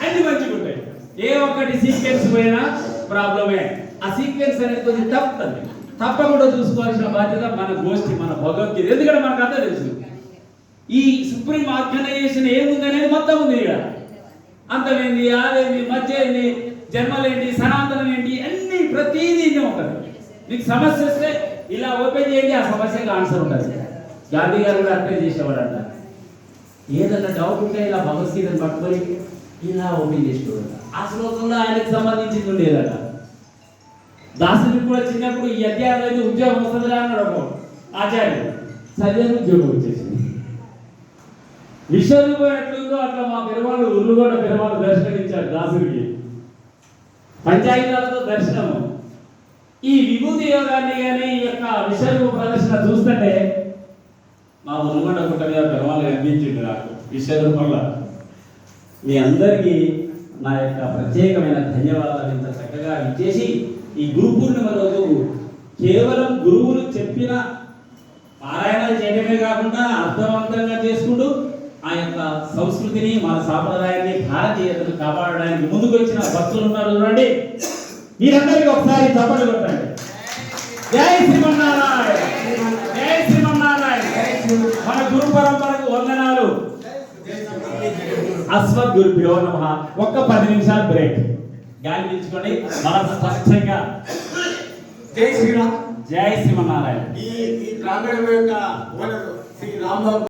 అన్ని మంచిగా ఉంటాయి. ఏ ఒక్కటి సీక్వెన్స్ పోయినా ప్రాబ్లమే. ఆ సీక్వెన్స్ అనేది కొంచెం తప్పుతుంది. తప్పకుండా చూసుకోవాల్సిన బాధ్యత మన గోష్ఠి, మన భగవద్గీత. ఎందుకంటే మనకు అంతా తెలుసు ఈ సుప్రీం ఆర్గనైజేషన్ ఏముందనేది మొత్తం ఉంది. ఇక్కడ అంతమేంది, ఆదేంది, మధ్య ఏంది, జన్మలేంటి, సనాతనం ఏంటి, అన్ని ప్రతిదీ ఉంటుంది. మీకు సమస్య వస్తే ఇలా ఓపెన్ చేయండి, ఆ సమస్యకు ఆన్సర్ ఉంటుంది. గాంధీ గారు కూడా అర్థం చేసేవాడంట. ఏదన్నా డౌట్ ఉంటే ఇలా భగవద్గీతను పట్టుకొని ఇలా ఓపెన్ చేసుకోవాలి. ఆ శ్లోకంలో ఆయనకు సంబంధించింది ఉండేదట. దాసుడికి కూడా చిన్నప్పుడు ఈ అధ్యాయంలో అయితే ఉద్యోగం వస్తుందిరా అన్నాడు ఒక ఆచార్యుడు. చదివాను, ఉద్యోగం వచ్చేసింది. విశ్వరూపం ఎట్లుందో అట్లా మా పెరుమాళ్ళు ఉర్లుగొండ పెరుమాళ్ళు దర్శనమిచ్చాడు దాసుడికి. పంచాయతీలతో దర్శనము. ఈ విభూతి యోగాన్ని కానీ ఈ యొక్క విశ్వరూప ప్రదర్శన చూస్తుంటే మా ఉర్లుగొండ గుట్ట మీద పెరుమాళ్ళు కనిపించింది నాకు విశ్వరూపంలో. మీ అందరికీ నా యొక్క ప్రత్యేకమైన ధన్యవాదాలు. ఇంత చక్కగా ఇచ్చేసి ఈ గురు పూర్ణిమ రోజు కేవలం గురువులు చెప్పిన పారాయణాలు చేయడమే కాకుండా అర్థవంతంగా చేసుకుంటూ ఆ యొక్క సంస్కృతిని, మన సాంప్రదాయాన్ని, భారతీయతను కాపాడడానికి ముందుకు వచ్చిన భక్తులు ఉన్నారు చూడండి. మీరందరికీ ఒకసారి చప్పట్లు కొట్టండి. జై శ్రీమన్నారాయణ, జై శ్రీమన్నారాయణ. మన గురు పరంపరకు వందనాలు. అస్మద్గురుభ్యో నమః. ఒక్క 10 నిమిషాలు బ్రేక్. గాలి పీల్చుకోండి. మన స్పష్టంగా జై శ్రీరామ్, జై శ్రీమన్నారాయణ. ఈ ప్రాంగణం యొక్క శ్రీ రాంబాబు